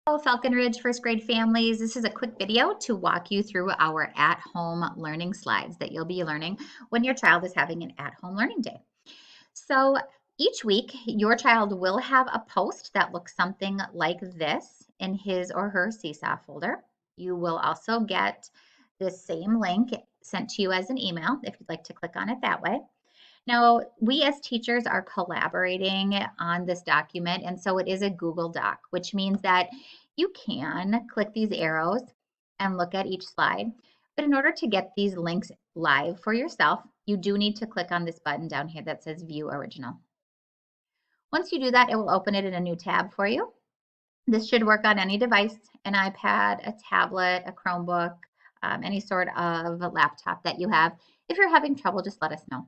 Hello, Falcon Ridge first grade families. This is a quick video to walk you through our at-home learning slides that you'll be learning when your child is having an at-home learning day. So each week, your child will have a post that looks something like this in his or her Seesaw folder. You will also get this same link sent to you as an email if you'd like to click on it that way. Now, we as teachers are collaborating on this document, and so it is a Google Doc, which means that you can click these arrows and look at each slide. But in order to get these links live for yourself, you do need to click on this button down here that says View Original. Once you do that, it will open it in a new tab for you. This should work on any device, an iPad, a tablet, a Chromebook, any sort of a laptop that you have. If you're having trouble, just let us know.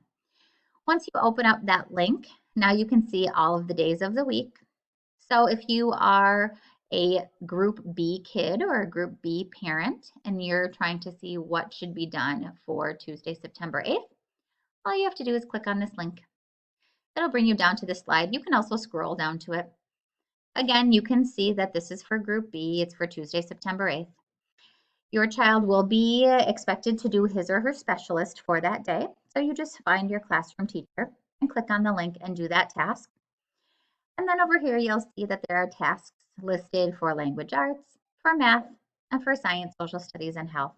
Once you open up that link, now you can see all of the days of the week. So if you are a Group B kid or a Group B parent and you're trying to see what should be done for Tuesday, September 8th, all you have to do is click on this link. It'll bring you down to this slide. You can also scroll down to it. Again, you can see that this is for Group B. It's for Tuesday, September 8th. Your child will be expected to do his or her specialist for that day. So you just find your classroom teacher and click on the link and do that task. And then over here, you'll see that there are tasks listed for language arts, for math, and for science, social studies, and health.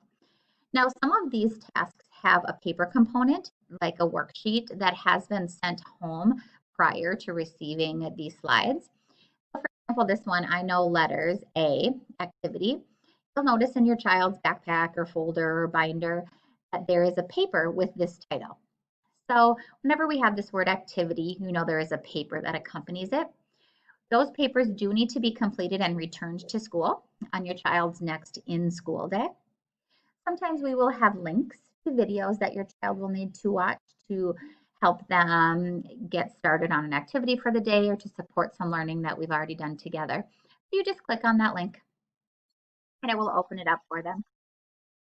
Now, some of these tasks have a paper component, like a worksheet that has been sent home prior to receiving these slides. So for example, this one, I know letters, A, activity. You'll notice in your child's backpack or folder or binder that there is a paper with this title. So whenever we have this word activity, you know there is a paper that accompanies it. Those papers do need to be completed and returned to school on your child's next in-school day. Sometimes we will have links to videos that your child will need to watch to help them get started on an activity for the day or to support some learning that we've already done together. So you just click on that link and it will open it up for them.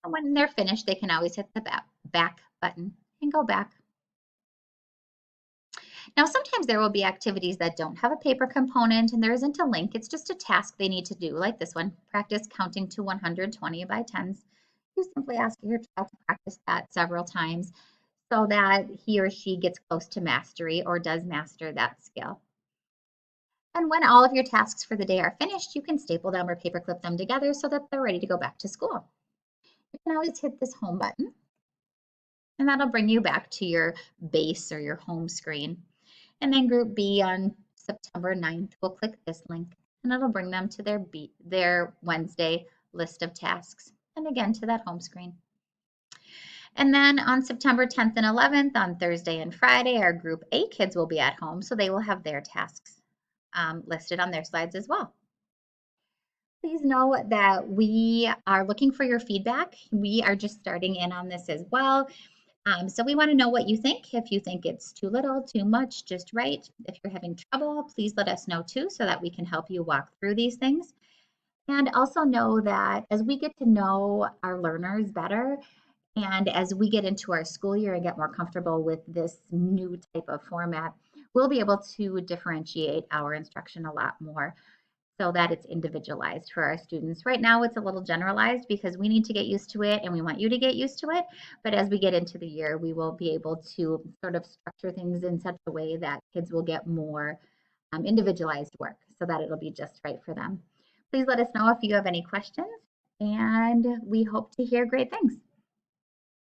And when they're finished, they can always hit the back button and go back. Now, sometimes there will be activities that don't have a paper component and there isn't a link. It's just a task they need to do, like this one, practice counting to 120 by tens. You simply ask your child to practice that several times so that he or she gets close to mastery or does master that skill. And when all of your tasks for the day are finished, you can staple them or paperclip them together so that they're ready to go back to school. You can always hit this home button and that'll bring you back to your base or your home screen. And then Group B on September 9th will click this link and it'll bring them to their Wednesday list of tasks and again to that home screen. And then on September 10th and 11th, on Thursday and Friday, our Group A kids will be at home, so they will have their tasks listed on their slides as well. Please know that we are looking for your feedback. We are just starting in on this as well. So we want to know what you think. If you think it's too little, too much, just right. If you're having trouble, please let us know too so that we can help you walk through these things. And also know that as we get to know our learners better, and as we get into our school year and get more comfortable with this new type of format, we'll be able to differentiate our instruction a lot more so that it's individualized for our students. Right now, it's a little generalized because we need to get used to it and we want you to get used to it. But as we get into the year, we will be able to sort of structure things in such a way that kids will get more individualized work so that it'll be just right for them. Please let us know if you have any questions, and we hope to hear great things.